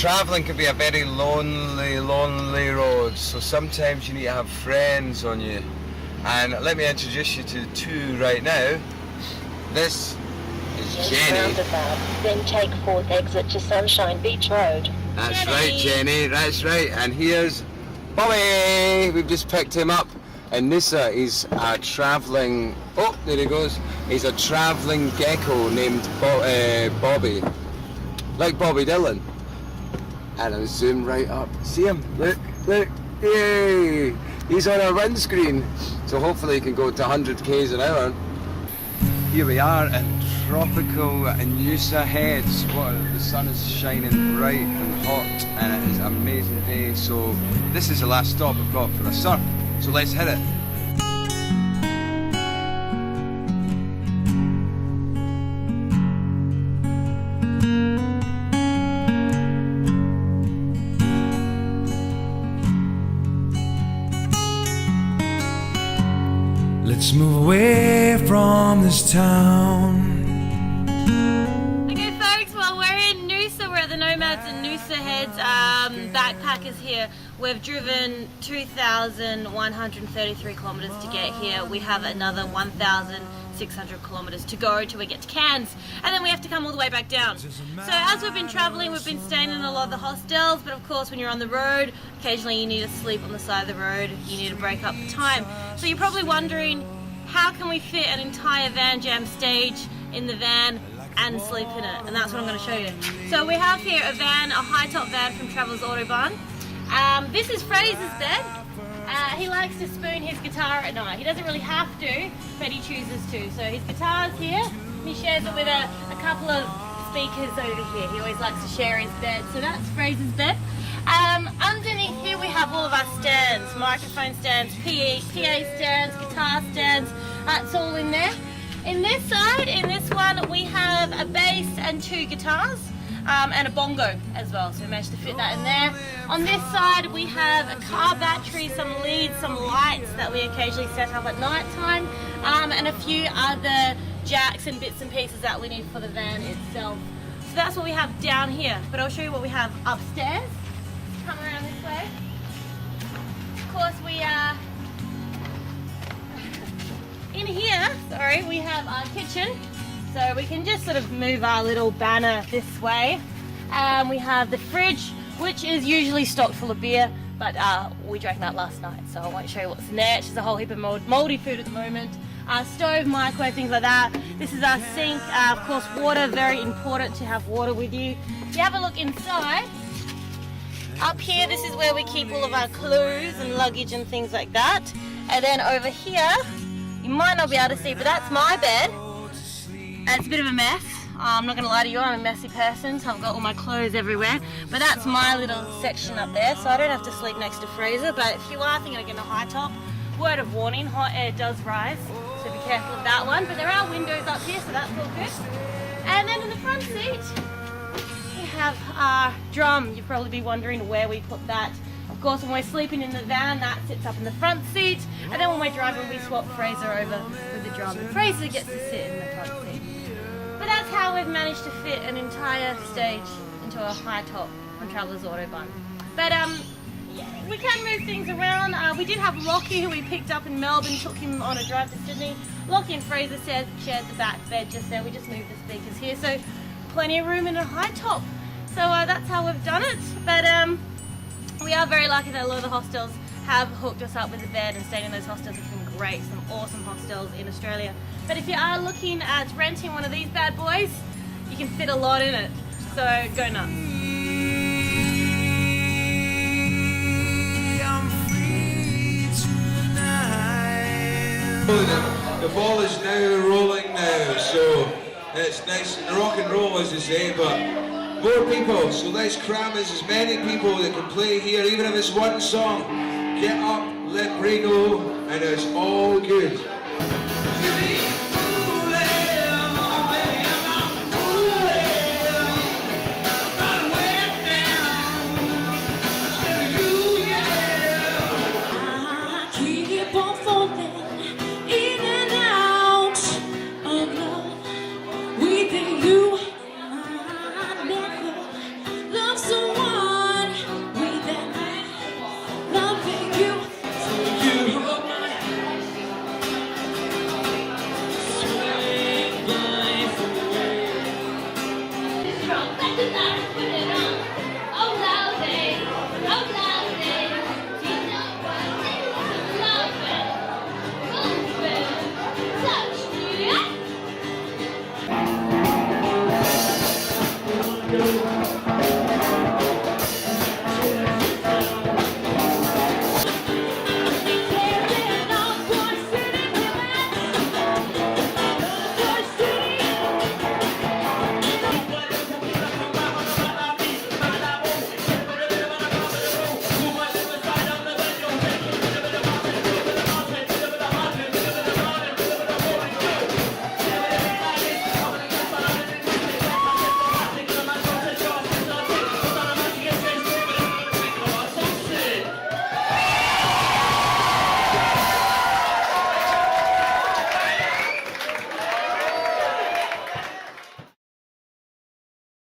travelling can be a very lonely road, so sometimes you need to have friends on you. And let me introduce you to two right now. This is Jenny. Roundabout, then take 4th exit to Sunshine Beach Road. That's right, Jenny, that's right. And here's Bobby. We've just picked him up. And Noosa is a travelling, oh, there he goes. He's a travelling gecko named Bobby. Like Bobby Dylan. And I'll zoom right up. See him? Look, yay! He's on a windscreen. So hopefully he can go to 100 k's an hour. Here we are in tropical Noosa Heads. The sun is shining bright and hot and it is an amazing day. So this is the last stop we've got for the surf. So let's hit it. Let's move away from this town. Okay folks, well we're in Noosa, we're at the Nomads and Noosa Heads backpackers here. We've driven 2,133 kilometres to get here. We have another 1,600 kilometres to go till we get to Cairns, and then we have to come all the way back down. So as we've been travelling, we've been staying in a lot of the hostels, but of course when you're on the road, occasionally you need to sleep on the side of the road, you need to break up the time. So you're probably wondering, how can we fit an entire VanJam stage in the van and sleep in it? And that's what I'm going to show you. So we have here a van, a high top van from Travelers Autobahn. This is Fraser's bed. He likes to spoon his guitar at night. He doesn't really have to, but he chooses to. So his guitar's here. He shares it with a couple of speakers over here. He always likes to share his bed. So that's Fraser's bed. Underneath here we have all of our stands, microphone stands, PA stands, guitar stands. It's all in there. In this side, in this one, we have a bass and 2 guitars. And a bongo as well, so we managed to fit that in there. On this side we have a car battery, some leads, some lights that we occasionally set up at night time, and a few other jacks and bits and pieces that we need for the van itself. So that's what we have down here, but I'll show you what we have upstairs. Come around this way. Of course we are in here, sorry, we have our kitchen. So we can just sort of move our little banner this way. We have the fridge, which is usually stocked full of beer, but we drank that last night, so I won't show you what's in there. It's just a whole heap of mouldy food at the moment. Stove, microwave, things like that. This is our sink. Of course, water, very important to have water with you. If you have a look inside, up here, this is where we keep all of our clothes and luggage and things like that. And then over here, you might not be able to see, but that's my bed. It's a bit of a mess. I'm not going to lie to you, I'm a messy person, so I've got all my clothes everywhere. But that's my little section up there, so I don't have to sleep next to Fraser. But if you are thinking of getting a high top, word of warning, hot air does rise, so be careful of that one. But there are windows up here, so that's all good. And then in the front seat, we have our drum. You'll probably be wondering where we put that. Of course, when we're sleeping in the van, that sits up in the front seat. And then when we're driving, we swap Fraser over with the drum. And Fraser gets to sit in the front seat. But that's how we've managed to fit an entire stage into a high top on Travelers Autobahn. But yeah, we can move things around. We did have Lockie, who we picked up in Melbourne, took him on a drive to Sydney. Lockie and Fraser shared the back bed just there. We just moved the speakers here, so plenty of room in a high top. So that's how we've done it. But we are very lucky that a lot of the hostels have hooked us up with a bed, and staying in those hostels has been great. Some awesome hostels in Australia. But if you are looking at renting one of these bad boys, you can fit a lot in it. So go nuts. The ball is now rolling now, so it's nice and rock and roll, as they say, but more people, so let's cram as many people that can play here, even if it's one song. Get up, let Bray go, and it's all good.